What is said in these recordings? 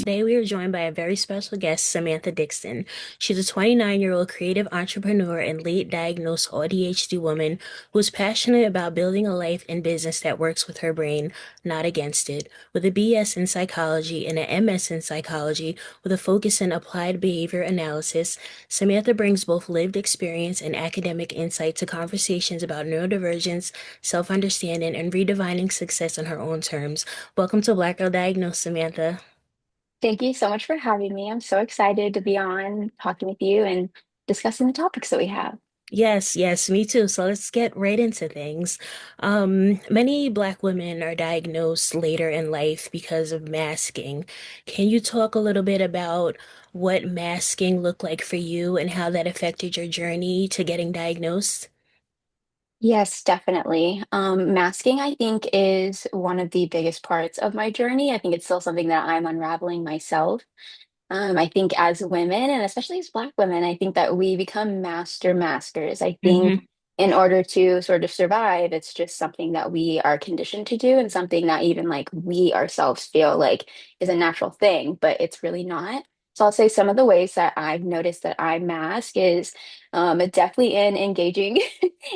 Today, we are joined by a very special guest, Samantha Dixon. She's a 29-year-old creative entrepreneur and late diagnosed ADHD woman who is passionate about building a life and business that works with her brain, not against it. With a BS in psychology and an MS in psychology, with a focus in applied behavior analysis, Samantha brings both lived experience and academic insight to conversations about neurodivergence, self understanding, and redefining success on her own terms. Welcome to Black Girl Diagnosed, Samantha. Thank you so much for having me. I'm so excited to be on talking with you and discussing the topics that we have. Yes, yes, me too. So let's get right into things. Many Black women are diagnosed later in life because of masking. Can you talk a little bit about what masking looked like for you and how that affected your journey to getting diagnosed? Yes, definitely. Masking, I think, is one of the biggest parts of my journey. I think it's still something that I'm unraveling myself. I think as women, and especially as Black women, I think that we become master maskers. I think Hmm. in order to sort of survive, it's just something that we are conditioned to do and something that even like we ourselves feel like is a natural thing, but it's really not. So I'll say some of the ways that I've noticed that I mask is definitely in engaging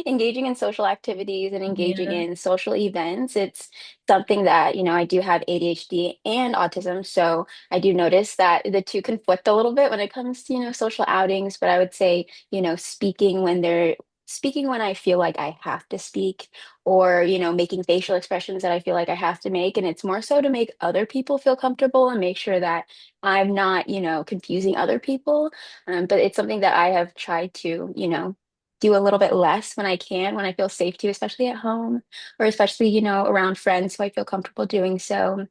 engaging in social activities and engaging Yeah. in social events. It's something that, I do have ADHD and autism, so I do notice that the two conflict a little bit when it comes to, social outings, but I would say, speaking when I feel like I have to speak or, making facial expressions that I feel like I have to make. And it's more so to make other people feel comfortable and make sure that I'm not, confusing other people. But it's something that I have tried to, do a little bit less when I can, when I feel safe to, especially at home or especially, around friends who I feel comfortable doing so.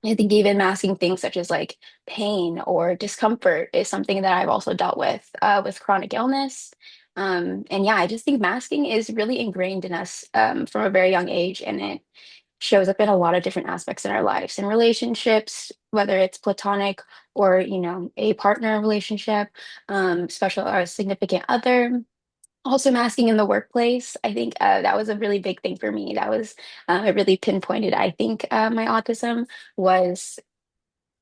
I think even masking things such as like pain or discomfort is something that I've also dealt with chronic illness. And yeah, I just think masking is really ingrained in us from a very young age, and it shows up in a lot of different aspects in our lives and relationships, whether it's platonic or, a partner relationship, special or a significant other. Also, masking in the workplace, I think that was a really big thing for me. That was it really pinpointed. I think my autism was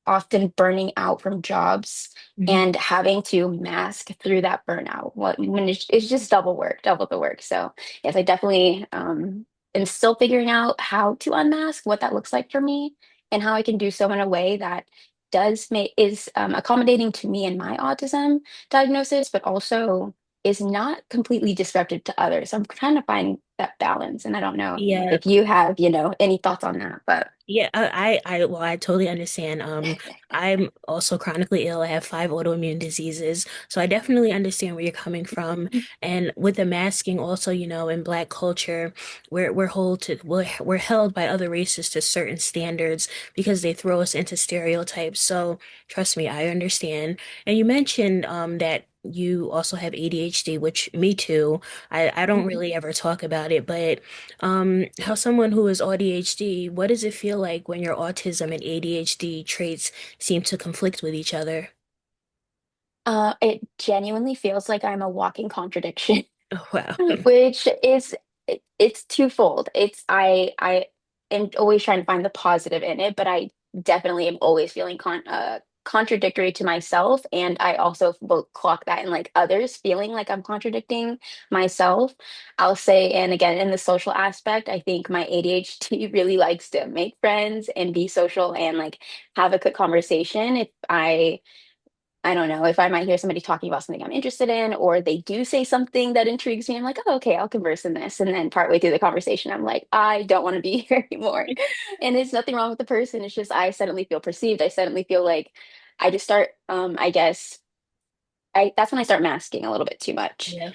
often burning out from jobs Hmm. and having to mask through that burnout. When it's just double work, double the work. So yes, I definitely am still figuring out how to unmask, what that looks like for me, and how I can do so in a way that does make is accommodating to me and my autism diagnosis, but also is not completely disruptive to others. I'm trying to find that balance, and I don't know Yeah. if you have, any thoughts on that, but Yeah, well, I totally understand. I'm also chronically ill. I have five autoimmune diseases, so I definitely understand where you're coming from. And with the masking, also, in Black culture, we're held by other races to certain standards because they throw us into stereotypes. So trust me, I understand. And you mentioned that you also have ADHD, which me too. I don't really ever talk about it, but how someone who is ADHD, what does it feel like when your autism and ADHD traits seem to conflict with each other? It genuinely feels like I'm a walking contradiction, Oh, wow. which is it's twofold. I am always trying to find the positive in it, but I definitely am always feeling contradictory to myself, and I also will clock that in like others, feeling like I'm contradicting myself. I'll say, and again, in the social aspect, I think my ADHD really likes to make friends and be social and like have a good conversation. If I don't know if I might hear somebody talking about something I'm interested in, or they do say something that intrigues me. I'm like, oh, okay, I'll converse in this. And then partway through the conversation, I'm like, I don't want to be here anymore. And there's nothing wrong with the person. It's just I suddenly feel perceived. I suddenly feel like I just start, I guess, that's when I start masking a little bit too much, Yeah.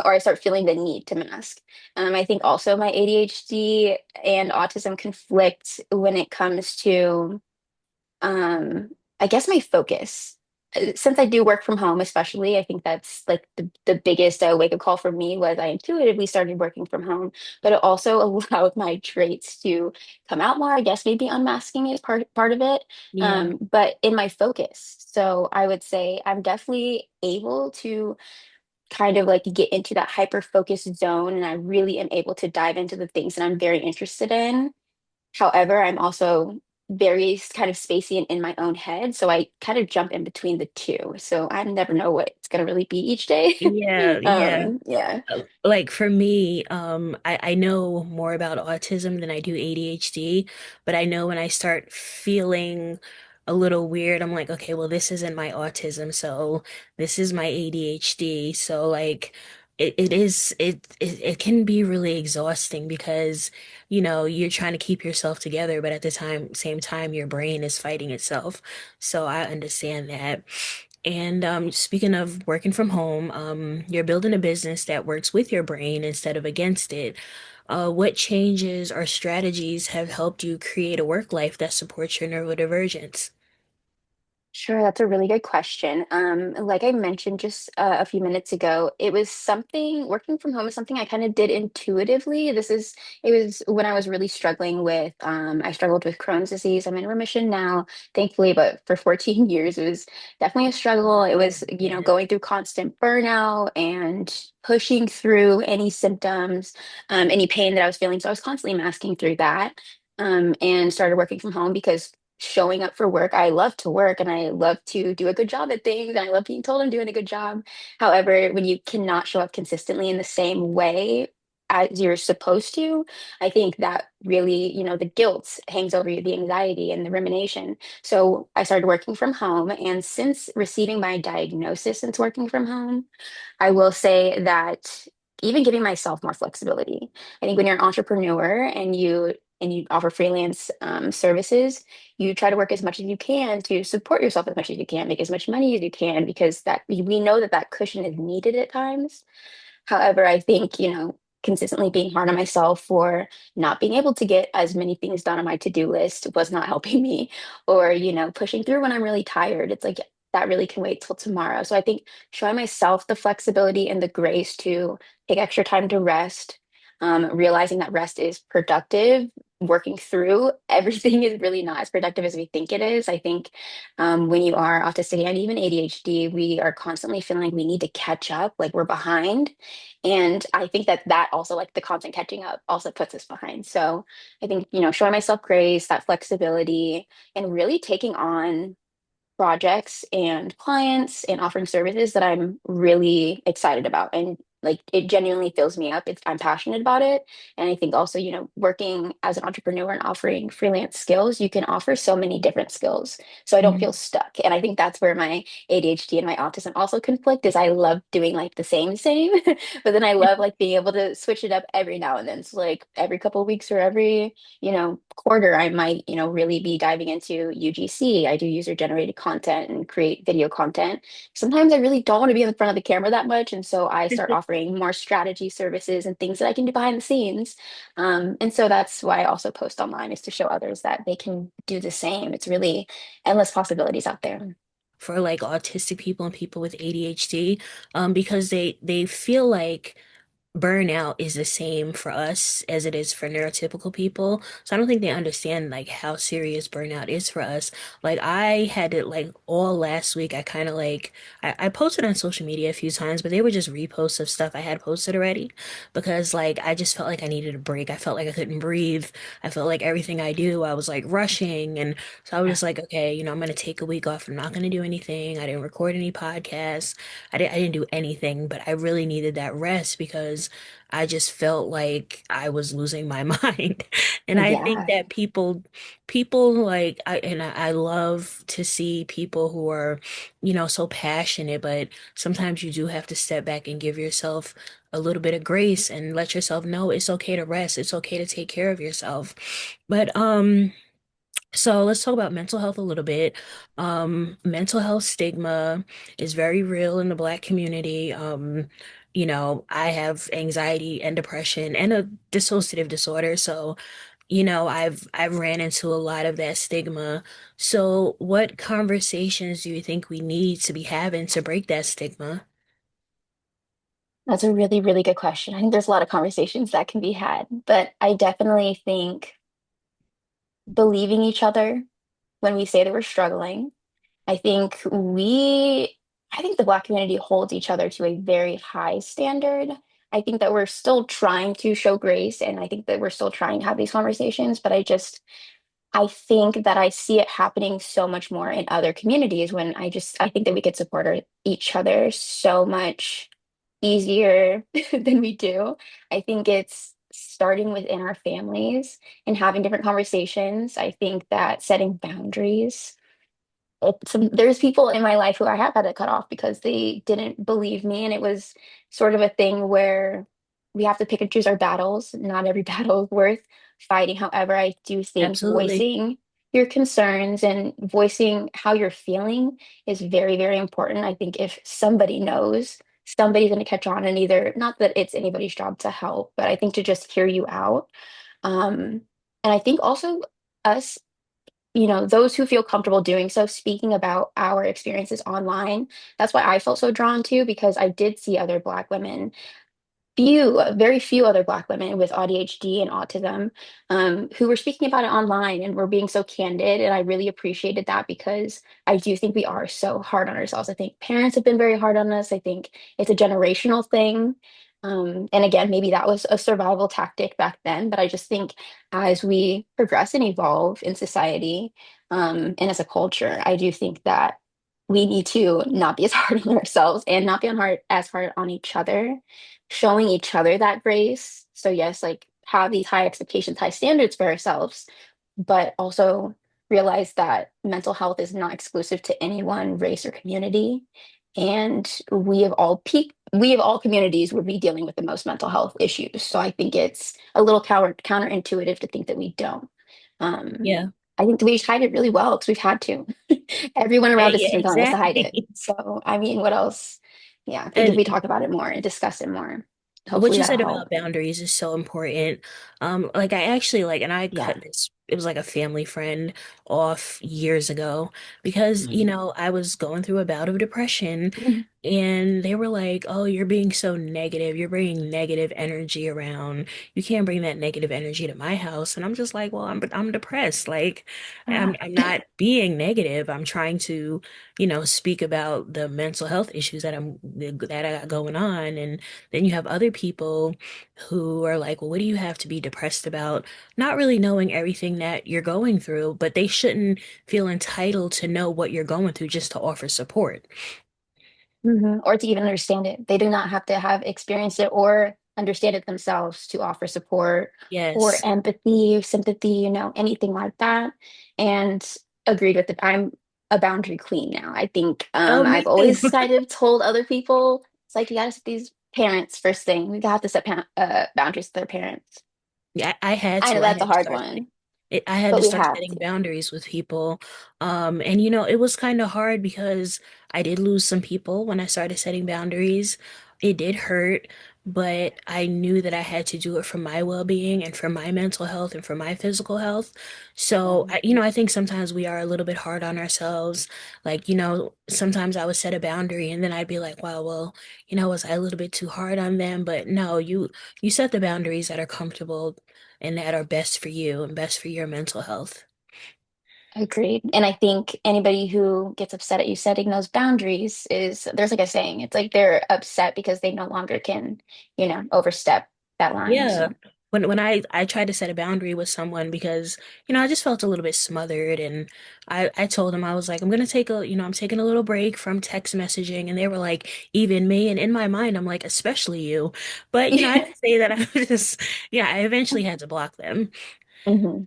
or I start feeling the need to mask. I think also my ADHD and autism conflict when it comes to um, I guess my focus. Since I do work from home, especially, I think that's like the biggest wake up call for me was I intuitively started working from home, but it also allowed my traits to come out more. I guess maybe unmasking is part of it, Yeah. but in my focus. So I would say I'm definitely able to kind of like get into that hyper focused zone, and I really am able to dive into the things that I'm very interested in. However, I'm also very kind of spacey and in my own head. So I kind of jump in between the two. So I never know what it's going to really be each day. Yeah, yeah. Yeah. Like for me, I know more about autism than I do ADHD, but I know when I start feeling a little weird, I'm like, okay, well, this isn't my autism, so this is my ADHD. So like it can be really exhausting because, you're trying to keep yourself together, but at the same time, your brain is fighting itself. So I understand that. And speaking of working from home, you're building a business that works with your brain instead of against it. What changes or strategies have helped you create a work life that supports your neurodivergence? Sure, that's a really good question. Like I mentioned just a few minutes ago, it was something working from home is something I kind of did intuitively. It was when I was really struggling with, I struggled with Crohn's disease. I'm in remission now, thankfully, but for 14 years, it was definitely a struggle. It was, Yeah. going through constant burnout and pushing through any symptoms, any pain that I was feeling. So I was constantly masking through that, and started working from home because showing up for work. I love to work and I love to do a good job at things and I love being told I'm doing a good job. However, when you cannot show up consistently in the same way as you're supposed to, I think that really, the guilt hangs over you, the anxiety and the rumination. So I started working from home. And since receiving my diagnosis, since working from home, I will say that even giving myself more flexibility. I think when you're an entrepreneur and you offer freelance services, you try to work as much as you can to support yourself as much as you can, make as much money as you can, because that we know that that cushion is needed at times. However, I think, consistently being hard on myself for not being able to get as many things done on my to-do list was not helping me, or, pushing through when I'm really tired. It's like that really can wait till tomorrow. So I think showing myself the flexibility and the grace to take extra time to rest, realizing that rest is productive, working through everything is really not as productive as we think it is. I think when you are autistic and even ADHD, we are constantly feeling like we need to catch up, like we're behind. And I think that that also, like the constant catching up, also puts us behind. So I think, showing myself grace, that flexibility, and really taking on projects and clients and offering services that I'm really excited about. And like it genuinely fills me up. I'm passionate about it. And I think also, working as an entrepreneur and offering freelance skills, you can offer so many different skills. So I don't feel Mhm. stuck. And I think that's where my ADHD and my autism also conflict is I love doing like the same, but then I love like being able to switch it up every now and then. So like every couple of weeks or every quarter, I might, really be diving into UGC. I do user generated content and create video content. Sometimes I really don't want to be in front of the camera that much. And so I start offering more strategy services and things that I can do behind the scenes. And so that's why I also post online is to show others that they can do the same. It's really endless possibilities out there. For like autistic people and people with ADHD, because they feel like burnout is the same for us as it is for neurotypical people. So I don't think they understand like how serious burnout is for us. Like I had it like all last week. I kind of like I posted on social media a few times, but they were just reposts of stuff I had posted already because like I just felt like I needed a break. I felt like I couldn't breathe. I felt like everything I do, I was like rushing. And so I was just like, okay, I'm gonna take a week off. I'm not gonna do anything. I didn't record any podcasts. I didn't do anything, but I really needed that rest because I just felt like I was losing my mind. And I think Yeah. that people like I love to see people who are, so passionate, but sometimes you do have to step back and give yourself a little bit of grace and let yourself know it's okay to rest. It's okay to take care of yourself. But so let's talk about mental health a little bit. Mental health stigma is very real in the Black community. I have anxiety and depression and a dissociative disorder, so I've ran into a lot of that stigma. So what conversations do you think we need to be having to break that stigma? That's a really, really good question. I think there's a lot of conversations that can be had, but I definitely think believing each other when we say that we're struggling. I think I think the Black community holds each other to a very high standard. I think that we're still trying to show grace and I think that we're still trying to have these conversations, but I just I think that I see it happening so much more in other communities when I think that we could support each other so much easier than we do. I think it's starting within our families and having different conversations. I think that setting boundaries, there's people in my life who I have had to cut off because they didn't believe me. And it was sort of a thing where we have to pick and choose our battles. Not every battle is worth fighting. However, I do think Absolutely. voicing your concerns and voicing how you're feeling is very, very important. I think if somebody knows, somebody's going to catch on, and either, not that it's anybody's job to help, but I think to just hear you out. Um, and I think also us, those who feel comfortable doing so, speaking about our experiences online. That's why I felt so drawn to, because I did see other Black women, very few other Black women with ADHD and autism, who were speaking about it online and were being so candid. And I really appreciated that because I do think we are so hard on ourselves. I think parents have been very hard on us. I think it's a generational thing. And again, maybe that was a survival tactic back then, but I just think as we progress and evolve in society, and as a culture, I do think that we need to not be as hard on ourselves and not be as hard on each other, showing each other that grace. So yes, like have these high expectations, high standards for ourselves, but also realize that mental health is not exclusive to any one race or community. And we of all communities would be dealing with the most mental health issues. So I think it's a little counterintuitive to think that we don't. Um, Yeah. I think that we hide it really well because we've had to. Everyone Yeah, around us yeah, has been telling us to hide exactly. it. So, I mean, what else? Yeah, I think if And we talk about it more and discuss it more, what hopefully you that'll said help. about boundaries is so important. Like I actually like, and I Yeah. cut this, it was like a family friend off years ago because, Mhm. I was going through a bout of depression Mhm. and they were like, "Oh, you're being so negative. You're bringing negative energy around. You can't bring that negative energy to my house." And I'm just like, "Well, I'm depressed. Like Yeah. I'm not being negative. I'm trying to, speak about the mental health issues that I got going on." And then you have other people who are like, well, what do you have to be depressed about? Not really knowing everything that you're going through, but they shouldn't feel entitled to know what you're going through just to offer support. Or to even understand it. They do not have to have experienced it or understand it themselves to offer support or Yes. empathy, sympathy, anything like that. And agreed with it. I'm a boundary queen now. I think Oh, me I've too. always kind of told other people, it's like you gotta set these parents first thing. We have to set boundaries with their parents. Yeah, I had I know to. I that's a had to hard start. one, I had but to we start have setting to. boundaries with people. And it was kind of hard because I did lose some people when I started setting boundaries. It did hurt, but I knew that I had to do it for my well-being and for my mental health and for my physical health. So, Um, I think sometimes we are a little bit hard on ourselves. Like, sometimes I would set a boundary and then I'd be like, wow, well, was I a little bit too hard on them? But no, you set the boundaries that are comfortable and that are best for you and best for your mental health. Agreed. And I think anybody who gets upset at you setting those boundaries there's like a saying, it's like they're upset because they no longer can, overstep that line. Yeah. So, When I tried to set a boundary with someone because, I just felt a little bit smothered and I told them I was like, I'm taking a little break from text messaging and they were like, even me. And in my mind, I'm like, especially you. But, I didn't say that I was just, yeah, I eventually had to block them. hmm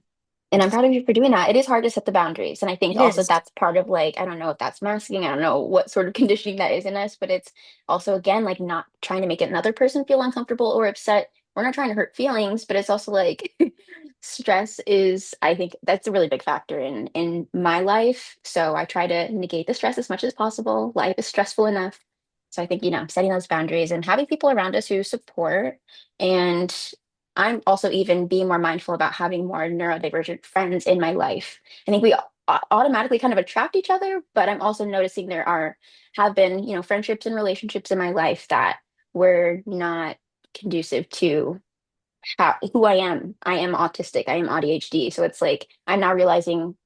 And I'm Just, proud of you for doing that. It is hard to set the boundaries. And I think it also is. that's part of like, I don't know if that's masking, I don't know what sort of conditioning that is in us, but it's also, again, like not trying to make another person feel uncomfortable or upset. We're not trying to hurt feelings, but it's also like stress is, I think that's a really big factor in my life. So I try to negate the stress as much as possible. Life is stressful enough. So I think, setting those boundaries and having people around us who support. And I'm also even being more mindful about having more neurodivergent friends in my life. I think we automatically kind of attract each other, but I'm also noticing have been, friendships and relationships in my life that were not conducive to who I am. I am autistic. I am ADHD. So it's like I'm now realizing,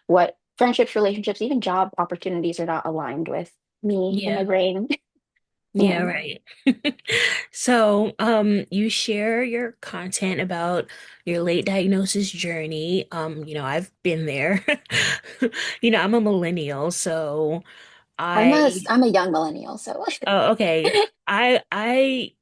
what friendships, relationships, even job opportunities are not aligned with me and my Yeah. brain. Yeah, right. So, you share your content about your late diagnosis journey. I've been there. I'm a millennial, so I, I'm a young millennial, so oh, okay. I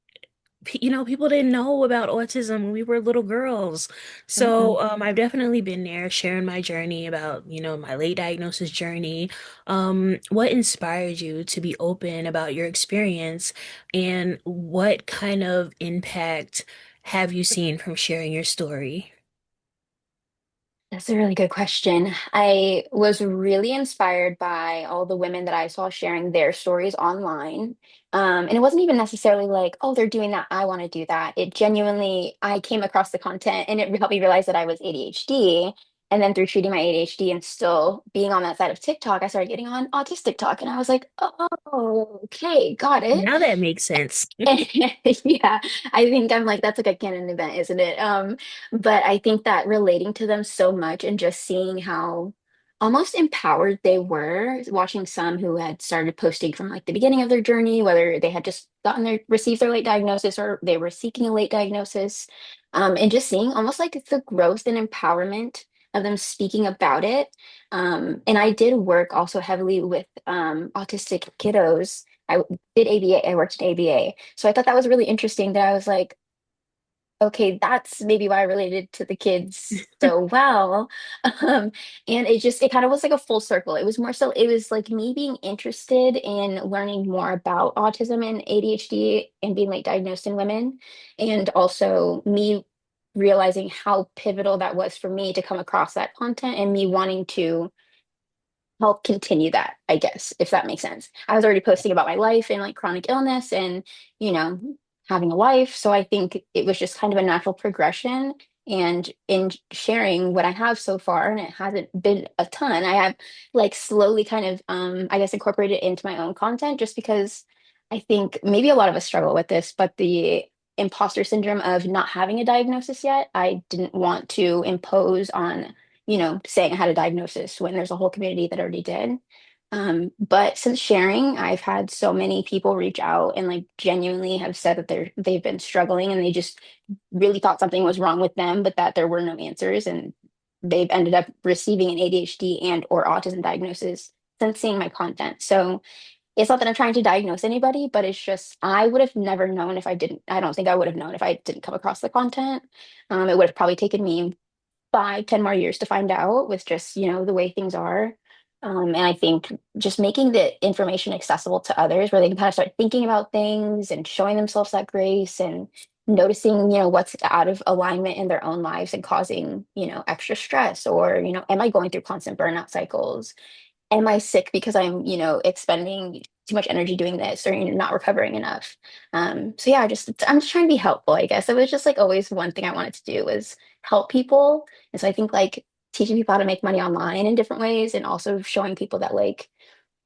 people didn't know about autism when we were little girls. Mm-mm. So, I've definitely been there sharing my journey about, my late diagnosis journey. What inspired you to be open about your experience, and what kind of impact have you seen from sharing your story? That's a really good question. I was really inspired by all the women that I saw sharing their stories online. And it wasn't even necessarily like, oh, they're doing that. I want to do that. It genuinely, I came across the content and it helped me realize that I was ADHD. And then through treating my ADHD and still being on that side of TikTok, I started getting on autistic talk. And I was like, oh, okay, got it. Now that makes sense. Yeah, I think I'm like, that's like a canon event, isn't it? But I think that relating to them so much and just seeing how almost empowered they were, watching some who had started posting from like the beginning of their journey, whether they had just received their late diagnosis or they were seeking a late diagnosis, and just seeing almost like the growth and empowerment of them speaking about it. And I did work also heavily with autistic kiddos. I did ABA, I worked in ABA. So I thought that was really interesting that I was like, okay, that's maybe why I related to the kids so well. Um, and it kind of was like a full circle. It was more so, it was like me being interested in learning more about autism and ADHD and being late diagnosed in women. And also me realizing how pivotal that was for me to come across that content and me wanting to help continue that, I guess, if that makes sense. I was already posting about my life and like chronic illness and, you know, having a life. So I think it was just kind of a natural progression. And in sharing what I have so far, and it hasn't been a ton, I have like slowly kind of, I guess, incorporated it into my own content just because I think maybe a lot of us struggle with this, but the imposter syndrome of not having a diagnosis yet, I didn't want to impose on saying I had a diagnosis when there's a whole community that already did. But since sharing, I've had so many people reach out and like genuinely have said that they've been struggling and they just really thought something was wrong with them, but that there were no answers, and they've ended up receiving an ADHD and or autism diagnosis since seeing my content. So it's not that I'm trying to diagnose anybody, but it's just I would have never known if I didn't. I don't think I would have known if I didn't come across the content. It would have probably taken me 5, 10 more years to find out with just, the way things are. And I think just making the information accessible to others where they can kind of start thinking about things and showing themselves that grace and noticing, what's out of alignment in their own lives and causing, extra stress or, am I going through constant burnout cycles? Am I sick because I'm, expending too much energy doing this or, not recovering enough? So yeah, I'm just trying to be helpful, I guess. It was just like always one thing I wanted to do was help people. And so I think like teaching people how to make money online in different ways and also showing people that like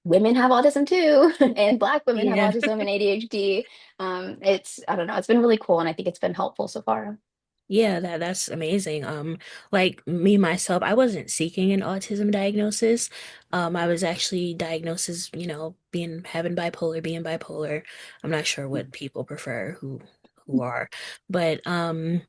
women have autism too and Black women have Yeah. autism and ADHD. I don't know, it's been really cool and I think it's been helpful so far. Yeah, that's amazing. Like me myself, I wasn't seeking an autism diagnosis. I was actually diagnosed as, being having bipolar, being bipolar. I'm not sure what people prefer who are, but and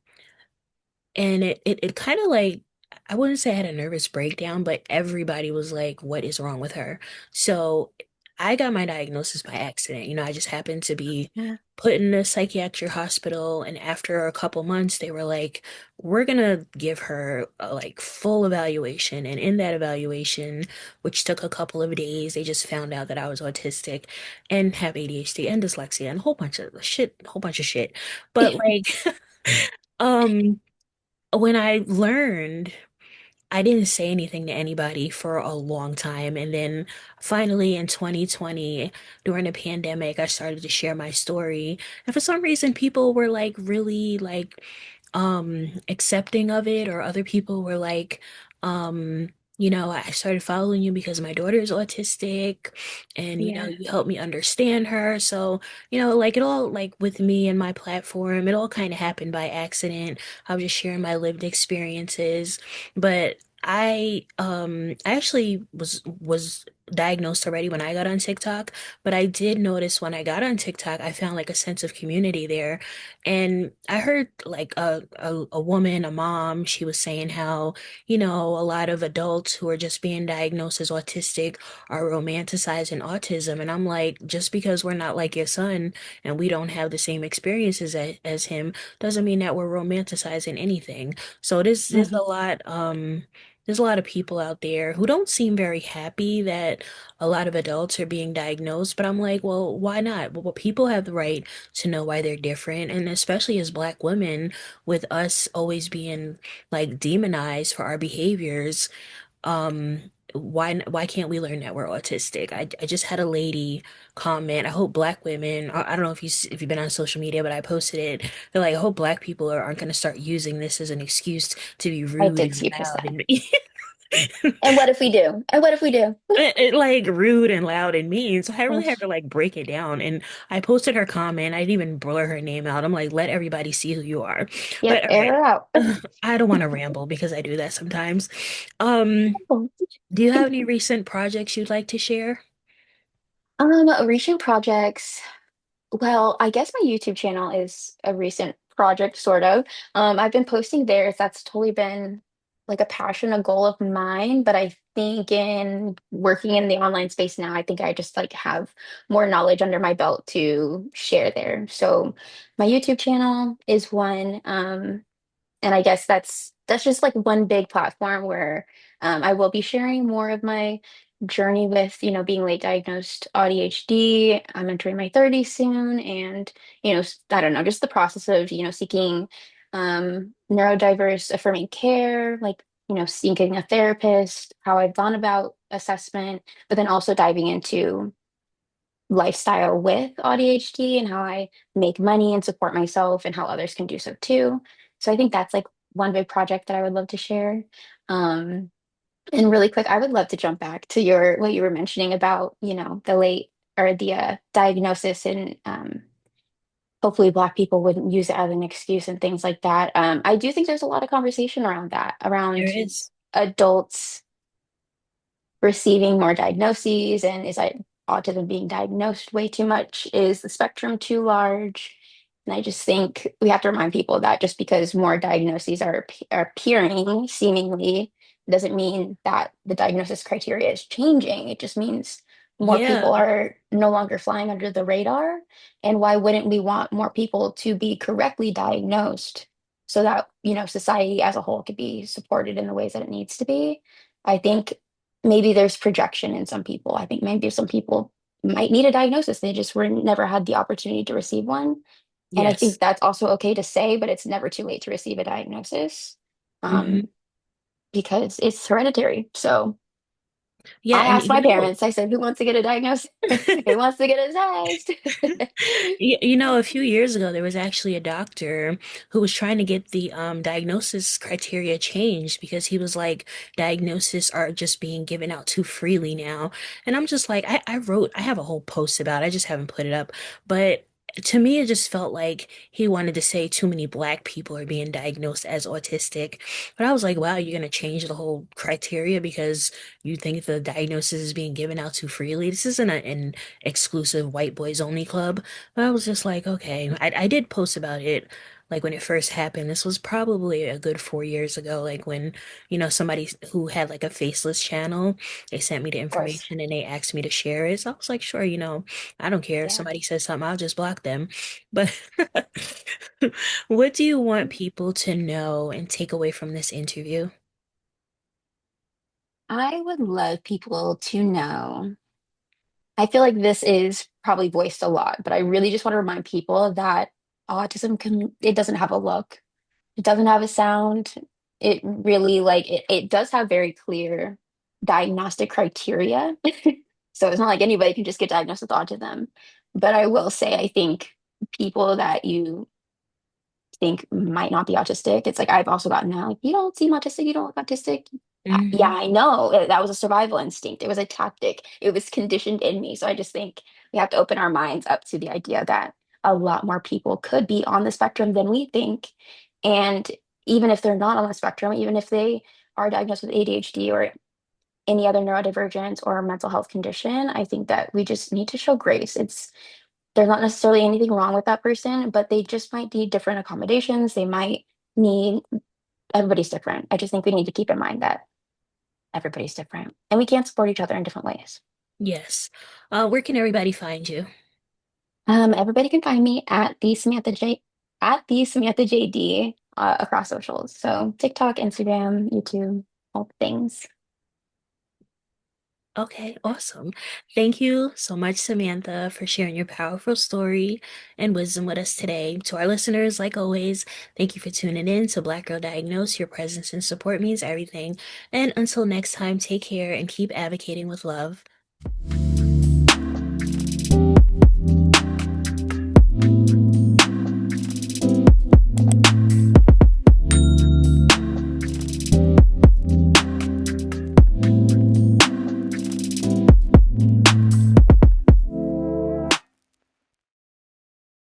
it kind of like, I wouldn't say I had a nervous breakdown, but everybody was like, what is wrong with her? So I got my diagnosis by accident. I just happened to be Yeah. put in a psychiatric hospital, and after a couple months, they were like, we're gonna give her a like full evaluation. And in that evaluation, which took a couple of days, they just found out that I was autistic and have ADHD and dyslexia and a whole bunch of shit. But like um when I learned, I didn't say anything to anybody for a long time. And then finally in 2020, during the pandemic, I started to share my story. And for some reason, people were like really like accepting of it, or other people were like, I started following you because my daughter is autistic, and Yeah. you helped me understand her. So, like it all, like with me and my platform, it all kind of happened by accident. I was just sharing my lived experiences. But I actually was diagnosed already when I got on TikTok, but I did notice when I got on TikTok, I found like a sense of community there. And I heard like a woman, a mom, she was saying how, a lot of adults who are just being diagnosed as autistic are romanticizing autism. And I'm like, just because we're not like your son and we don't have the same experiences as him doesn't mean that we're romanticizing anything. So there's a Mhm. lot, there's a lot of people out there who don't seem very happy that a lot of adults are being diagnosed, but I'm like, well, why not? Well, people have the right to know why they're different, and especially as Black women, with us always being like demonized for our behaviors, why can't we learn that we're autistic? I just had a lady comment. I hope Black women, I don't know if you've been on social media, but I posted it. They're like, I hope Black people aren't going to start using this as an excuse to be I rude did and see your loud that. and And what if we do? And what if we do? like rude and loud and mean. So I really had to Ugh. like break it down. And I posted her comment. I didn't even blur her name out. I'm like, let everybody see who you are. Yep, But all air right. her out. I don't want to ramble because I do that sometimes. Um, do you have any recent projects you'd like to share? Recent projects. Well, I guess my YouTube channel is a recent project, sort of. I've been posting there. That's totally been like a passion, a goal of mine. But I think in working in the online space now, I think I just like have more knowledge under my belt to share there. So my YouTube channel is one. And I guess that's just like one big platform where I will be sharing more of my journey with, being late diagnosed ADHD. I'm entering my 30s soon, and I don't know, just the process of seeking neurodiverse affirming care, like seeking a therapist, how I've gone about assessment, but then also diving into lifestyle with AuDHD and how I make money and support myself and how others can do so too. So I think that's like one big project that I would love to share. Um, and really quick, I would love to jump back to your what you were mentioning about, the late or the diagnosis and hopefully Black people wouldn't use it as an excuse and things like that. I do think there's a lot of conversation around that, There around is. adults receiving more diagnoses, and is autism being diagnosed way too much? Is the spectrum too large? And I just think we have to remind people that just because more diagnoses are appearing seemingly doesn't mean that the diagnosis criteria is changing. It just means more Yeah. people are no longer flying under the radar. And why wouldn't we want more people to be correctly diagnosed so that, society as a whole could be supported in the ways that it needs to be? I think maybe there's projection in some people. I think maybe some people might need a diagnosis. They just were never had the opportunity to receive one. And I think Yes. that's also okay to say, but it's never too late to receive a diagnosis Hmm. um, because it's hereditary. So Yeah, I and asked my parents, I said, who wants to get a diagnosis? Who wants to get a test? A few years ago, there was actually a doctor who was trying to get the diagnosis criteria changed because he was like, diagnoses are just being given out too freely now. And I'm just like, I have a whole post about it. I just haven't put it up. But to me, it just felt like he wanted to say too many Black people are being diagnosed as autistic. But I was like, wow, you're going to change the whole criteria because you think the diagnosis is being given out too freely? This isn't an exclusive white boys only club. But I was just like, okay. I did post about it like when it first happened. This was probably a good 4 years ago, like when, somebody who had like a faceless channel, they sent me the Of course. information and they asked me to share it. So I was like, sure, I don't care. If Yeah. somebody says something, I'll just block them. But what do you want people to know and take away from this interview? I would love people to know. I feel like this is probably voiced a lot, but I really just want to remind people that it doesn't have a look. It doesn't have a sound. It really it does have very clear diagnostic criteria. So it's not like anybody can just get diagnosed with autism. But I will say, I think people that you think might not be autistic, it's like I've also gotten that, like, you don't seem autistic, you don't look autistic. Yeah, Hmm. I know. That was a survival instinct. It was a tactic. It was conditioned in me. So I just think we have to open our minds up to the idea that a lot more people could be on the spectrum than we think. And even if they're not on the spectrum, even if they are diagnosed with ADHD or any other neurodivergence or mental health condition, I think that we just need to show grace. There's not necessarily anything wrong with that person, but they just might need different accommodations. They might need, everybody's different. I just think we need to keep in mind that everybody's different and we can't support each other in different ways. Yes. Where can everybody find you? Everybody can find me at the Samantha JD across socials. So TikTok, Instagram, YouTube, all the things. Okay, awesome. Thank you so much, Samantha, for sharing your powerful story and wisdom with us today. To our listeners, like always, thank you for tuning in to Black Girl Diagnosed. Your presence and support means everything. And until next time, take care and keep advocating with love.